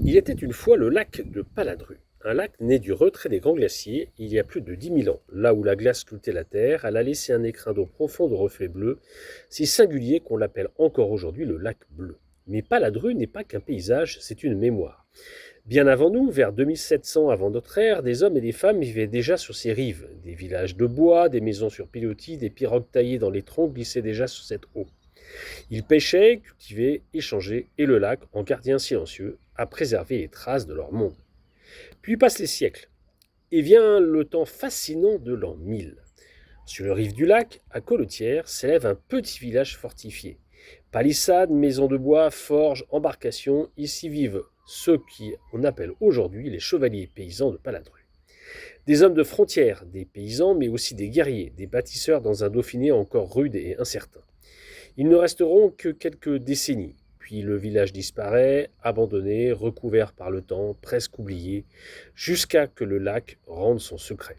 Il était une fois le lac de Paladru, un lac né du retrait des grands glaciers il y a plus de 10 000 ans. Là où la glace sculptait la terre, elle a laissé un écrin d'eau profond de reflets bleus, si singulier qu'on l'appelle encore aujourd'hui le lac bleu. Mais Paladru n'est pas qu'un paysage, c'est une mémoire. Bien avant nous, vers 2700 avant notre ère, des hommes et des femmes vivaient déjà sur ces rives. Des villages de bois, des maisons sur pilotis, des pirogues taillées dans les troncs glissaient déjà sur cette eau. Ils pêchaient, cultivaient, échangeaient, et le lac, en gardien silencieux, a préservé les traces de leur monde. Puis passent les siècles, et vient le temps fascinant de l'an 1000. Sur le rive du lac, à Colletière, s'élève un petit village fortifié. Palissades, maisons de bois, forges, embarcations, ici vivent ceux qui on appelle aujourd'hui les chevaliers paysans de Paladru. Des hommes de frontière, des paysans, mais aussi des guerriers, des bâtisseurs dans un Dauphiné encore rude et incertain. Ils ne resteront que quelques décennies, puis le village disparaît, abandonné, recouvert par le temps, presque oublié, jusqu'à que le lac rende son secret.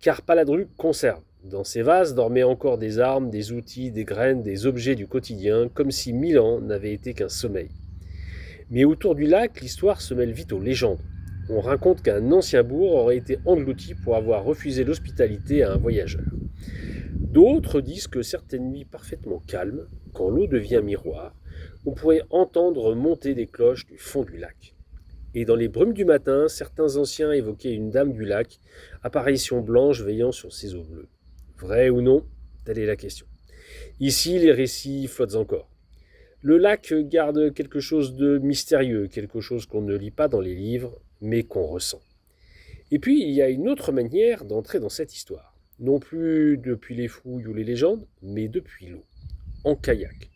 Car Paladru conserve. Dans ses vases dormaient encore des armes, des outils, des graines, des objets du quotidien, comme si 1000 ans n'avaient été qu'un sommeil. Mais autour du lac, l'histoire se mêle vite aux légendes. On raconte qu'un ancien bourg aurait été englouti pour avoir refusé l'hospitalité à un voyageur. D'autres disent que certaines nuits parfaitement calmes, quand l'eau devient miroir, on pourrait entendre monter des cloches du fond du lac. Et dans les brumes du matin, certains anciens évoquaient une dame du lac, apparition blanche veillant sur ses eaux bleues. Vrai ou non? Telle est la question. Ici, les récits flottent encore. Le lac garde quelque chose de mystérieux, quelque chose qu'on ne lit pas dans les livres, mais qu'on ressent. Et puis, il y a une autre manière d'entrer dans cette histoire. Non plus depuis les fouilles ou les légendes, mais depuis l'eau, en kayak.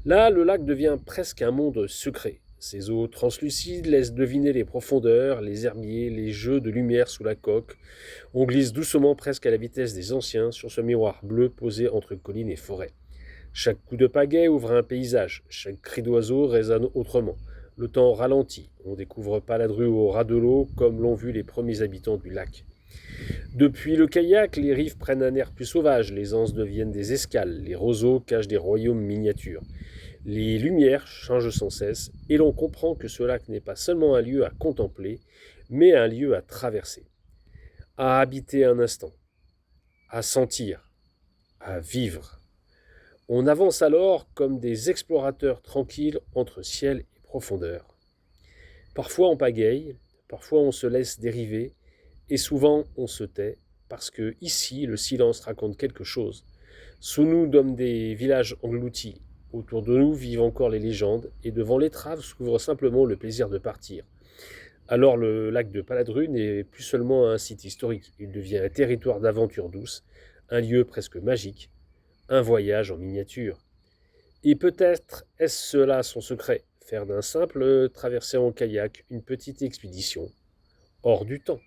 Là, le lac devient presque un monde secret. Ses eaux translucides laissent deviner les profondeurs, les herbiers, les jeux de lumière sous la coque. On glisse doucement, presque à la vitesse des anciens, sur ce miroir bleu posé entre collines et forêts. Chaque coup de pagaie ouvre un paysage, chaque cri d'oiseau résonne autrement. Le temps ralentit, on découvre Paladru au ras de l'eau comme l'ont vu les premiers habitants du lac. Depuis le kayak, les rives prennent un air plus sauvage, les anses deviennent des escales, les roseaux cachent des royaumes miniatures. Les lumières changent sans cesse et l'on comprend que ce lac n'est pas seulement un lieu à contempler, mais un lieu à traverser, à habiter un instant, à sentir, à vivre. On avance alors comme des explorateurs tranquilles entre ciel et profondeur. Parfois on pagaille, parfois on se laisse dériver, et souvent on se tait, parce que ici le silence raconte quelque chose. Sous nous dorment des villages engloutis, autour de nous vivent encore les légendes, et devant l'étrave s'ouvre simplement le plaisir de partir. Alors le lac de Paladru n'est plus seulement un site historique, il devient un territoire d'aventure douce, un lieu presque magique, un voyage en miniature. Et peut-être est-ce cela son secret, faire d'un simple traversée en kayak une petite expédition hors du temps.